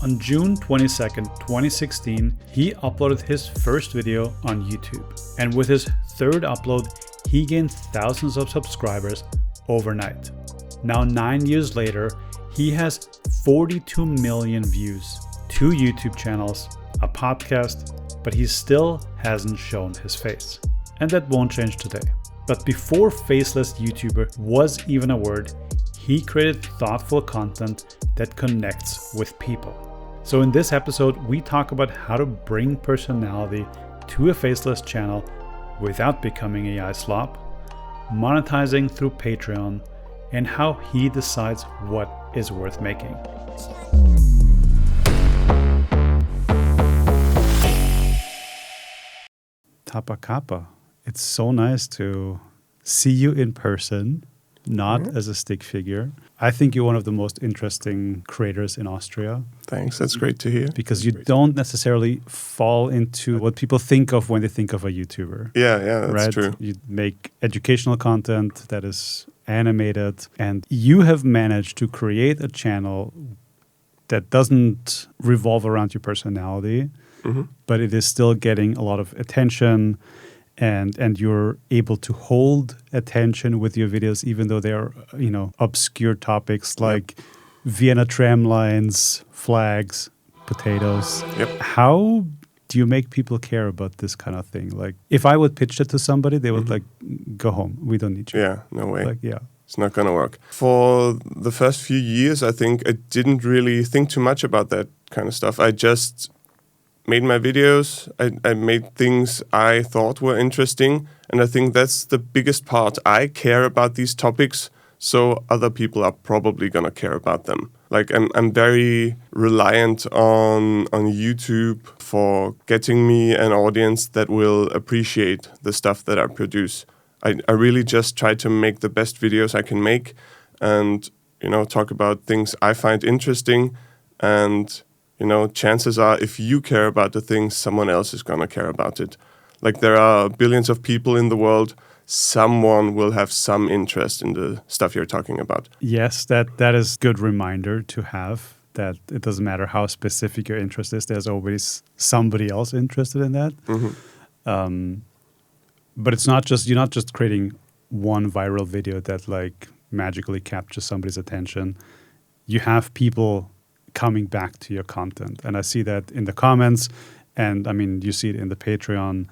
On June 22nd, 2016, he uploaded his first video on YouTube. And with his third upload, he gained thousands of subscribers overnight. Now 9 years later, he has 42 million views, 2 YouTube channels, a podcast, but he still hasn't shown his face. And that won't change today. But before faceless YouTuber was even a word, he created thoughtful content that connects with people. So in this episode, we talk about how to bring personality to a faceless channel without becoming AI slop, monetizing through Patreon, and how he decides what is worth making. Tapakapa, it's so nice to see you in person, not as a stick figure. I think you're one of the most interesting creators in Austria. Thanks, that's great to hear. Because you don't necessarily fall into what people think of when they think of a YouTuber. Yeah, that's true. You make educational content that is animated, and you have managed to create a channel that doesn't revolve around your personality, but it is still getting a lot of attention, and you're able to hold attention with your videos, even though they are, obscure topics like Vienna tram lines, flags, potatoes. Yep. How do you make people care about this kind of thing? Like, if I would pitch it to somebody, they would go home. We don't need you. Yeah, no way. Yeah. It's not going to work. For the first few years, I think I didn't really think too much about that kind of stuff. I just made my videos. I made things I thought were interesting. And I think that's the biggest part. I care about these topics, so other people are probably going to care about them. Like, I'm very reliant on YouTube for getting me an audience that will appreciate the stuff that I produce. I really just try to make the best videos I can make and, talk about things I find interesting. And, chances are if you care about the things, someone else is going to care about it. Like, there are billions of people in the world. Someone will have some interest in the stuff you're talking about. Yes, that is a good reminder to have, that it doesn't matter how specific your interest is. There's always somebody else interested in that. But it's not just, you're not just creating one viral video that like magically captures somebody's attention. You have people coming back to your content. And I see that in the comments, and I mean, you see it in the Patreon.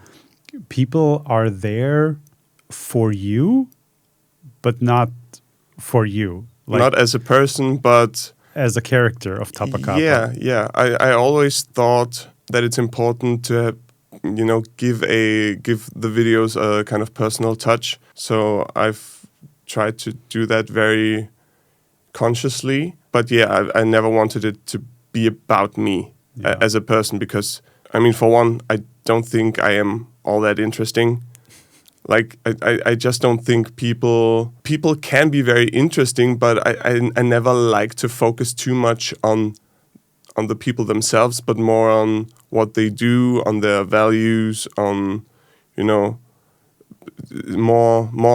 People are there for you, but not for you. Like, not as a person, but as a character of Tapakapa. Yeah. I always thought that it's important to give the videos a kind of personal touch. So I've tried to do that very consciously. But yeah, I never wanted it to be about me as a person, because, for one, I don't think I am all that interesting. Like, I just don't think people can be very interesting, but I never like to focus too much on the people themselves, but more on what they do, on their values, on, more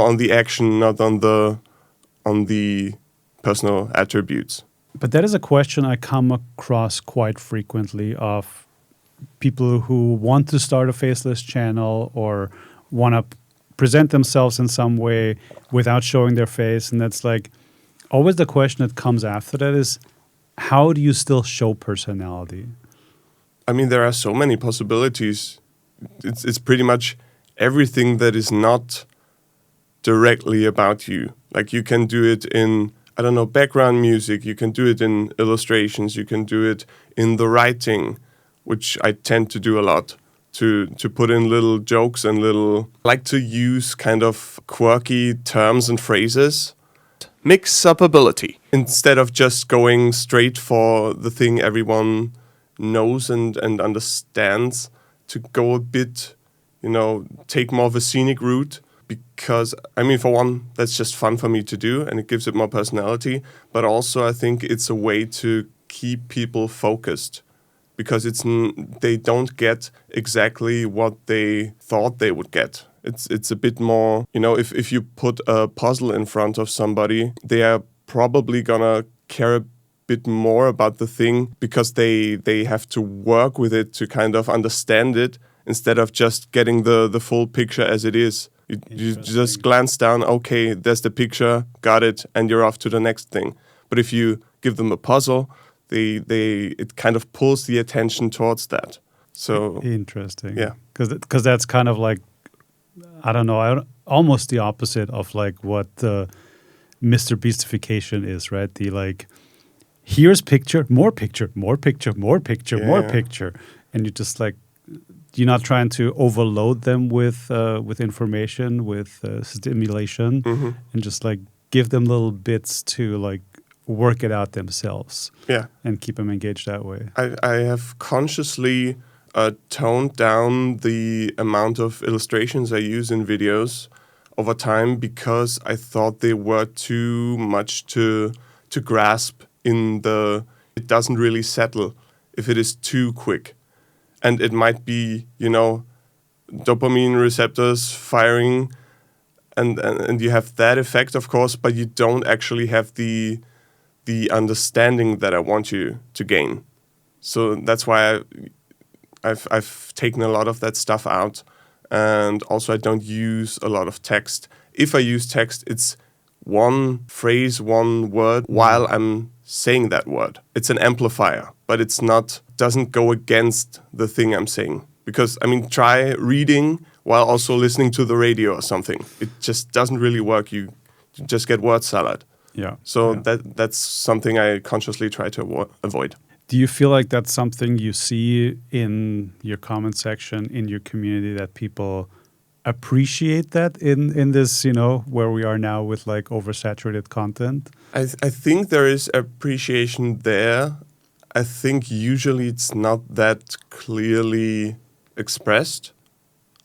on the action, not on the personal attributes. But that is a question I come across quite frequently of people who want to start a faceless channel or want to present themselves in some way without showing their face. And that's like always the question that comes after that is, how do you still show personality? There are so many possibilities. It's pretty much everything that is not directly about you. Like, you can do it in, background music. You can do it in illustrations. You can do it in the writing, which I tend to do a lot, to put in little jokes and like to use kind of quirky terms and phrases. Mix-upability. Instead of just going straight for the thing everyone knows and understands, to go a bit, take more of a scenic route. Because, for one, that's just fun for me to do, and it gives it more personality. But also, I think it's a way to keep people focused, because they don't get exactly what they thought they would get. It's a bit more, if you put a puzzle in front of somebody, they are probably gonna care a bit more about the thing because they have to work with it to kind of understand it instead of just getting the full picture as it is. You just glance down, okay, there's the picture, got it, and you're off to the next thing. But if you give them a puzzle, it kind of pulls the attention towards that. So interesting. Yeah. Because that's kind of like, I don't know, almost the opposite of like what Mr. Beastification is, right? The like, here's picture, more picture, more picture, more picture, more picture. And you just like, you're not trying to overload them with information, with stimulation, and just like give them little bits to like work it out themselves. Yeah. And keep them engaged that way. I have consciously toned down the amount of illustrations I use in videos over time because I thought they were too much to grasp it doesn't really settle if it is too quick. And it might be, dopamine receptors firing and you have that effect, of course, but you don't actually have the understanding that I want you to gain. So that's why I've taken a lot of that stuff out. And also I don't use a lot of text. If I use text, it's one phrase, one word while I'm saying that word. It's an amplifier, but doesn't go against the thing I'm saying. Because, try reading while also listening to the radio or something. It just doesn't really work. You just get word salad. Yeah. So that's something I consciously try to avoid. Do you feel like that's something you see in your comment section, in your community, that people appreciate that in this, where we are now with like oversaturated content? I think there is appreciation there. I think usually it's not that clearly expressed.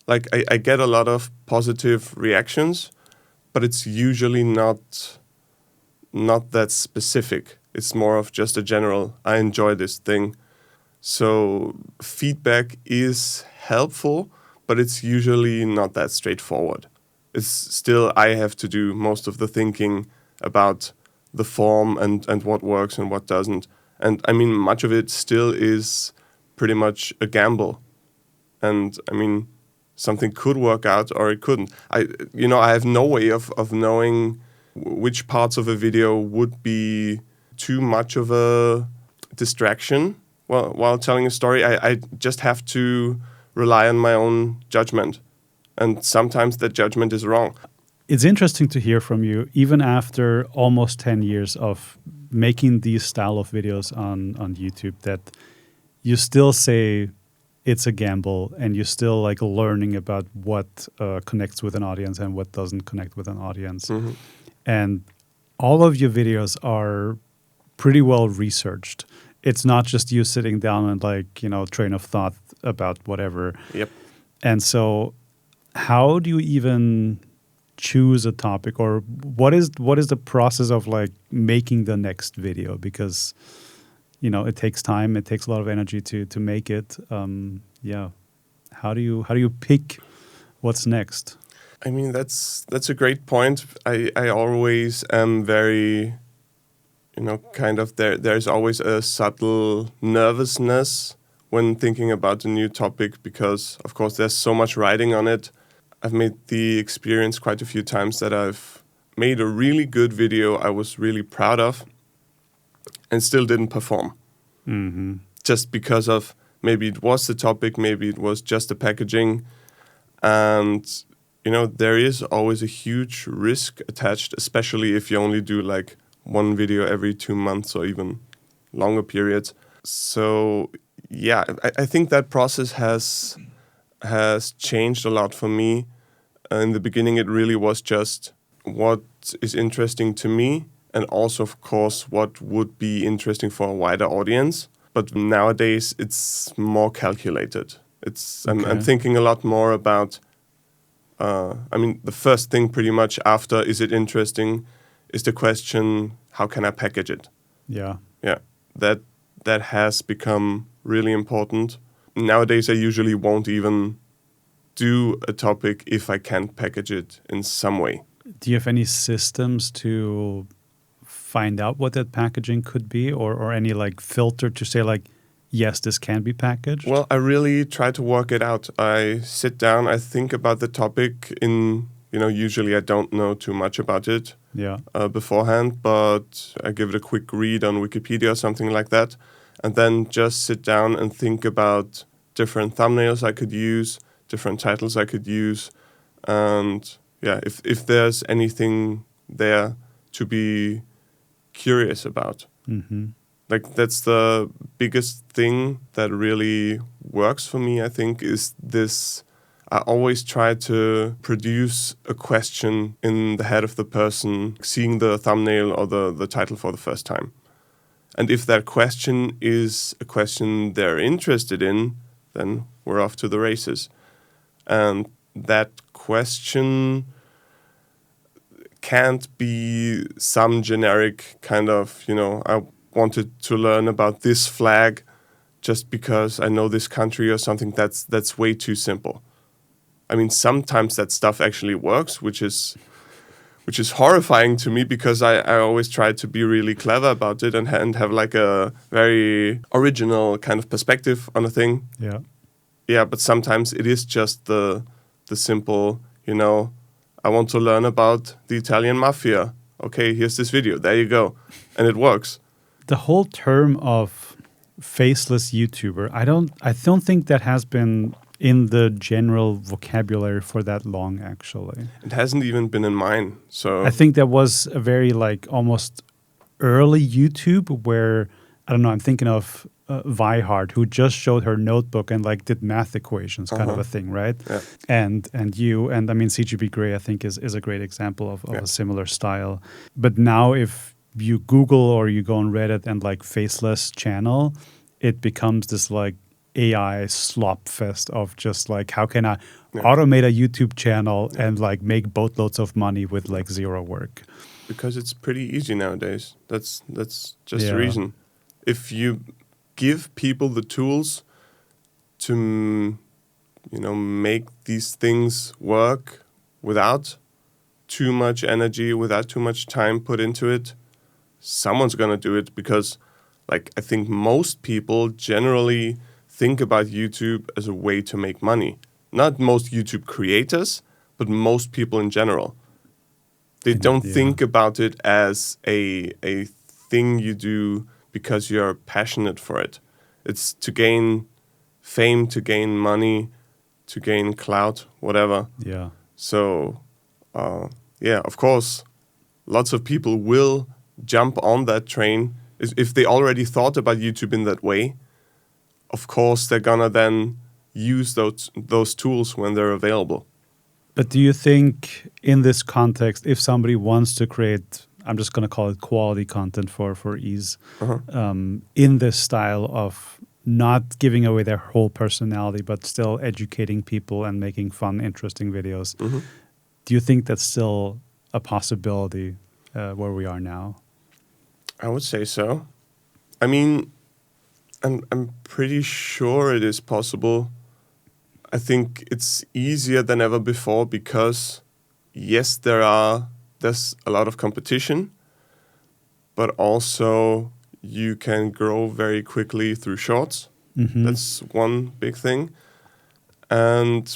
Like I get a lot of positive reactions, but it's usually not that specific. It's more of just a general, I enjoy this thing. So feedback is helpful, but it's usually not that straightforward. It's still, I have to do most of the thinking about the form and what works and what doesn't. And much of it still is pretty much a gamble. And something could work out or it couldn't. I have no way of knowing which parts of a video would be too much of a distraction while telling a story. I just have to rely on my own judgment. And sometimes that judgment is wrong. It's interesting to hear from you, even after almost 10 years of making these style of videos on YouTube, that you still say it's a gamble and you're still like learning about what connects with an audience and what doesn't connect with an audience. Mm-hmm. And all of your videos are pretty well researched. It's not just you sitting down and like, train of thought about whatever. Yep. And so how do you even choose a topic, or what is the process of like making the next video? Because, it takes time, it takes a lot of energy to make it. How do you pick what's next? That's a great point. I always am very, there's always a subtle nervousness when thinking about a new topic because, of course, there's so much writing on it. I've made the experience quite a few times that I've made a really good video I was really proud of and still didn't perform. Mm-hmm. Just because of maybe it was the topic, maybe it was just the packaging. And, there is always a huge risk attached, especially if you only do like one video every 2 months or even longer periods. So, yeah, I think that process has changed a lot for me. In the beginning, it really was just what is interesting to me and also, of course, what would be interesting for a wider audience. But nowadays, it's more calculated. I'm thinking a lot more about, the first thing pretty much after is it interesting is the question, how can I package it? Yeah. Yeah, that has become really important. Nowadays, I usually won't even do a topic if I can't package it in some way. Do you have any systems to find out what that packaging could be, or any like filter to say like, yes, this can be packaged? Well, I really try to work it out. I sit down, I think about the topic usually I don't know too much about it beforehand, but I give it a quick read on Wikipedia or something like that, and then just sit down and think about different thumbnails I could use, different titles I could use, and if there's anything there to be curious about. Mm-hmm. Like, that's the biggest thing that really works for me, I think, is this. I always try to produce a question in the head of the person seeing the thumbnail or the title for the first time. And if that question is a question they're interested in, then we're off to the races. And that question can't be some generic kind of, I wanted to learn about this flag just because I know this country or something. That's way too simple. I mean, sometimes that stuff actually works, which is horrifying to me, because I always try to be really clever about it and have like a very original kind of perspective on a thing. Yeah. Yeah, but sometimes it is just the simple, I want to learn about the Italian mafia. Okay, here's this video. There you go. And it works. The whole term of faceless YouTuber, I don't think that has been in the general vocabulary for that long, actually. It hasn't even been in mine. So I think that was a very like almost early YouTube where, I don't know, I'm thinking of Vihard, who just showed her notebook and like did math equations, kind of a thing, right? Yeah. And I mean, CGP Grey, I think, is a great example of a similar style. But now if you Google or you go on Reddit and like faceless channel, it becomes this like AI slop fest of just like, how can I automate a YouTube channel and like make boatloads of money with like zero work? Because it's pretty easy nowadays. That's just the reason. If you give people the tools to, make these things work without too much energy, without too much time put into it, someone's gonna do it. Because, like, I think most people generally think about YouTube as a way to make money. Not most YouTube creators, but most people in general. They don't think about it as a thing you do because you're passionate for it. It's to gain fame, to gain money, to gain clout, whatever. Yeah. So, of course, lots of people will jump on that train. If they already thought about YouTube in that way, of course, they're gonna then use those tools when they're available. But do you think in this context, if somebody wants to create, I'm just going to call it quality content for ease, in this style of not giving away their whole personality, but still educating people and making fun, interesting videos, do you think that's still a possibility where we are now? I would say so. I mean, I'm pretty sure it is possible. I think it's easier than ever before because, yes, there's a lot of competition, but also you can grow very quickly through shorts. That's one big thing. And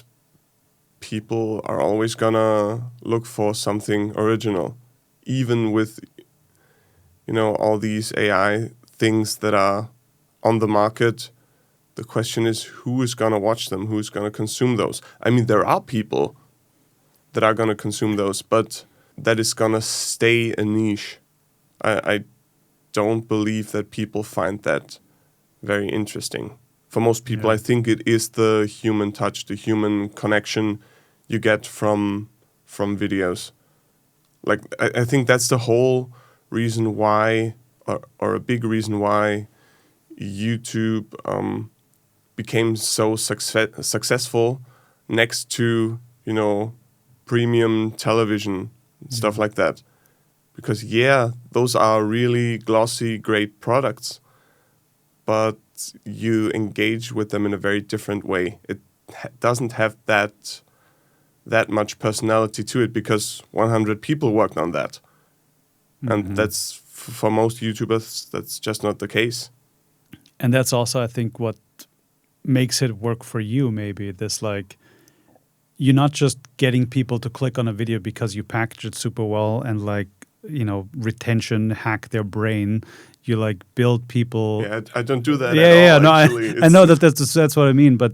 people are always gonna look for something original, even with, all these AI things that are on the market. The question is, who is going to watch them? Who's going to consume those? I mean, there are people that are going to consume those, but that is going to stay a niche. I don't believe that people find that very interesting. For most people, I think it is the human touch, the human connection you get from videos. Like, I think that's the whole reason why, or a big reason why YouTube became so successful next to, premium television, stuff like that. Because, those are really glossy, great products, but you engage with them in a very different way. It doesn't have that much personality to it because 100 people worked on that. And that's for most YouTubers, that's just not the case. And that's also, I think, what makes it work for you. Maybe this like you're not just getting people to click on a video because you package it super well and like retention hack their brain. You like build people. Yeah, I don't do that Yeah, at all. no, Actually, I know that's what I mean. But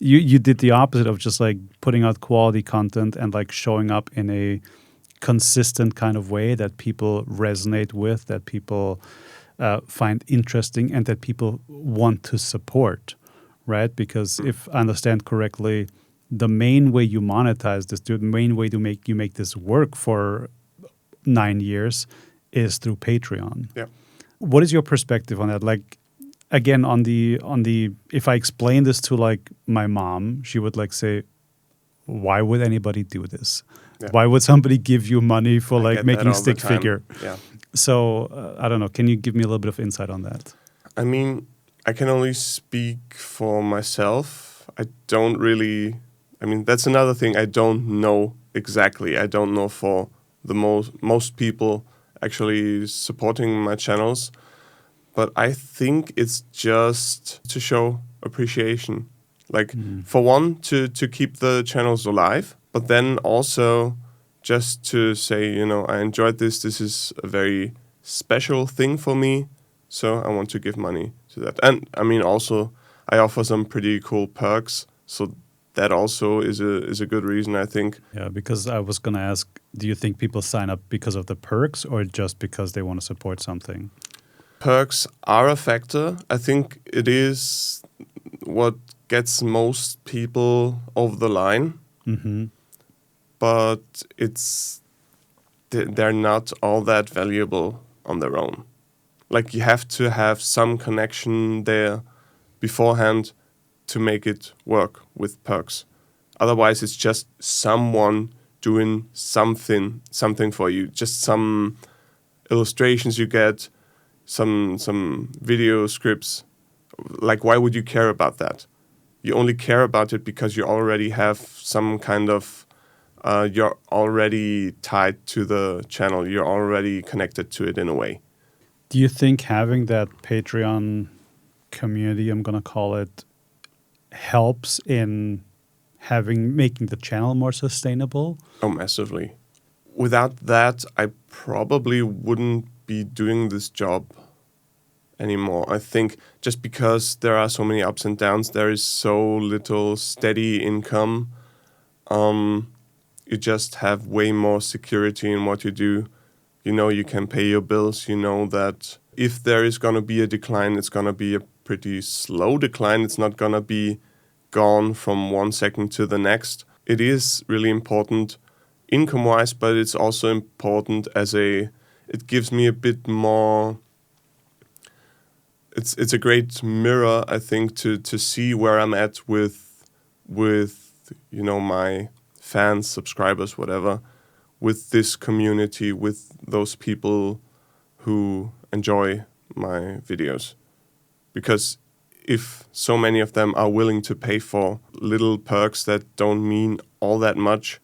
you did the opposite of just like putting out quality content and like showing up in a consistent kind of way that people resonate with, that people find interesting, and that people want to support, right? Because if I understand correctly, the main way you monetize this, the main way to make this work for 9 years is through Patreon. Yeah. What is your perspective on that? Like, again, on the if I explain this to like my mom, she would like say, why would anybody do this? Yeah. Why would somebody give you money for I like get making that all stick the time. figure? Yeah. So I don't know. Can you give me a little bit of insight on that? I mean, I can only speak for myself. I don't really. I mean, that's another thing I don't know exactly. I don't know for the most people actually supporting my channels, but I think it's just to show appreciation. Like for one, to keep the channels alive, but then also just to say, I enjoyed this. This is a very special thing for me, so I want to give money to that. And I mean, also, I offer some pretty cool perks, so that also is a good reason, I think. Yeah, because I was going to ask, do you think people sign up because of the perks or just because they want to support something? Perks are a factor. I think it is what gets most people over the line. Mm-hmm. But they're not all that valuable on their own. Like you have to have some connection there beforehand to make it work with perks. Otherwise, it's just someone doing something for you. Just some illustrations you get, some video scripts. Like, why would you care about that? You only care about it because you already have some kind of you're already tied to the channel. You're already connected to it in a way. Do you think having that Patreon community, I'm going to call it, helps in making the channel more sustainable? Oh, massively. Without that, I probably wouldn't be doing this job anymore. I think just because there are so many ups and downs, there is so little steady income. You just have way more security in what you do. You can pay your bills. You know that if there is going to be a decline, it's going to be a pretty slow decline. It's not going to be gone from 1 second to the next. It is really important income-wise, but it's also important it gives me a bit more. It's a great mirror, I think, to see where I'm at with my fans, subscribers, whatever, with this community, with those people who enjoy my videos. Because if so many of them are willing to pay for little perks that don't mean all that much,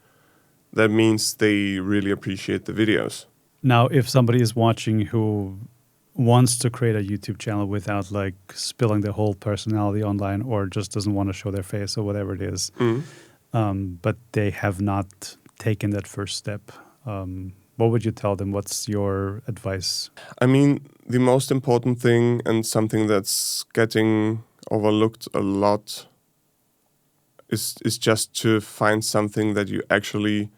that means they really appreciate the videos. Now, if somebody is watching who wants to create a YouTube channel without like spilling their whole personality online or just doesn't want to show their face or whatever it is, but they have not taken that first step, what would you tell them? What's your advice? I mean, the most important thing and something that's getting overlooked a lot is just to find something that you actually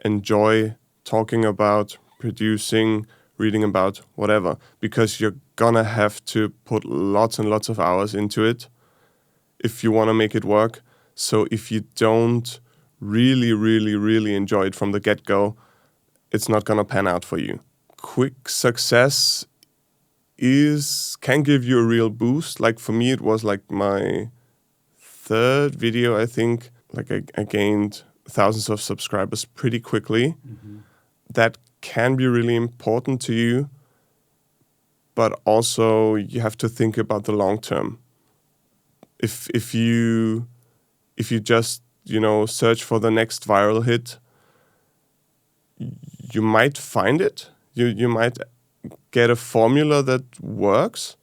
enjoy talking about, producing, reading about, whatever, because you're gonna have to put lots and lots of hours into it if you want to make it work. So if you don't really, really, really enjoy it from the get-go, it's not gonna pan out for you. Quick success can give you a real boost. Like for me, it was like my third video, I think. Like I gained thousands of subscribers pretty quickly. Mm-hmm. That can be really important to you, but also you have to think about the long term. If you just search for the next viral hit, you might find it. You might get a formula that works,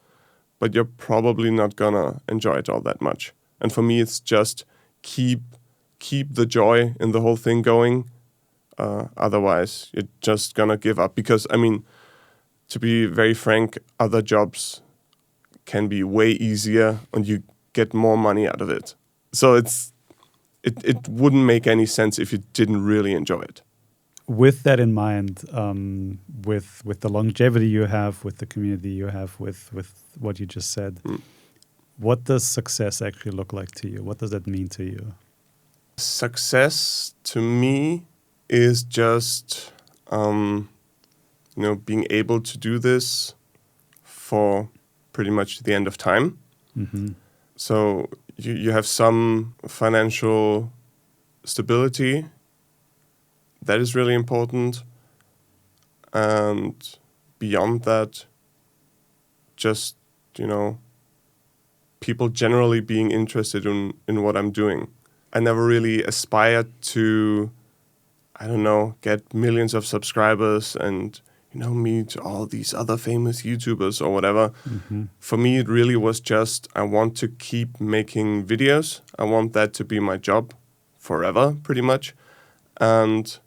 but you're probably not gonna enjoy it all that much. And for me, it's just keep the joy in the whole thing going. Otherwise, you're just gonna give up. Because I mean, to be very frank, other jobs can be way easier, and you get more money out of it. So it wouldn't make any sense if you didn't really enjoy it. With that in mind, with the longevity you have, with the community you have, with what you just said, what does success actually look like to you? What does that mean to you? Success to me is just being able to do this for pretty much the end of time. Mm-hmm. So you have some financial stability. That is really important. And beyond that, just, people generally being interested in what I'm doing. I never really aspired to, get millions of subscribers and, meet all these other famous YouTubers or whatever. Mm-hmm. For me, it really was just, I want to keep making videos. I want that to be my job forever, pretty much. And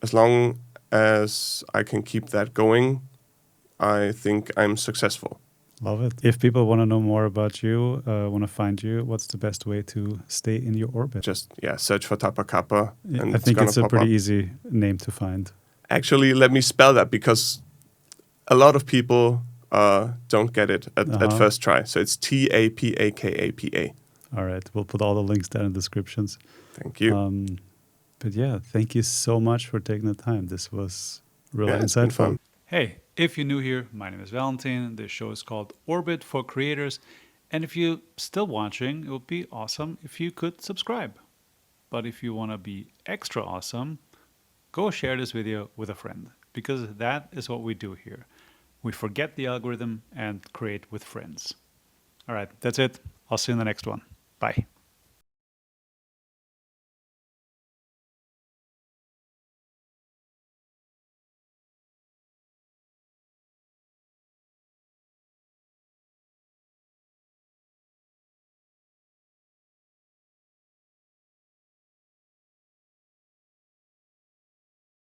as long as I can keep that going, I think I'm successful. Love it. If people want to know more about you, want to find you, what's the best way to stay in your orbit? Just, search for Tapakapa. And I think it's a pretty up. easy name to find. Actually, let me spell that, because a lot of people don't get it at first try. So it's Tapakapa. All right. We'll put all the links down in the descriptions. Thank you. But yeah, thank you so much for taking the time. This was really It's been insightful. fun. Hey, if you're new here, my name is Valentin. This show is called Orbit for Creators. And if you're still watching, it would be awesome if you could subscribe. But if you want to be extra awesome, go share this video with a friend, because that is what we do here. We forget the algorithm and create with friends. All right, that's it. I'll see you in the next one. Bye.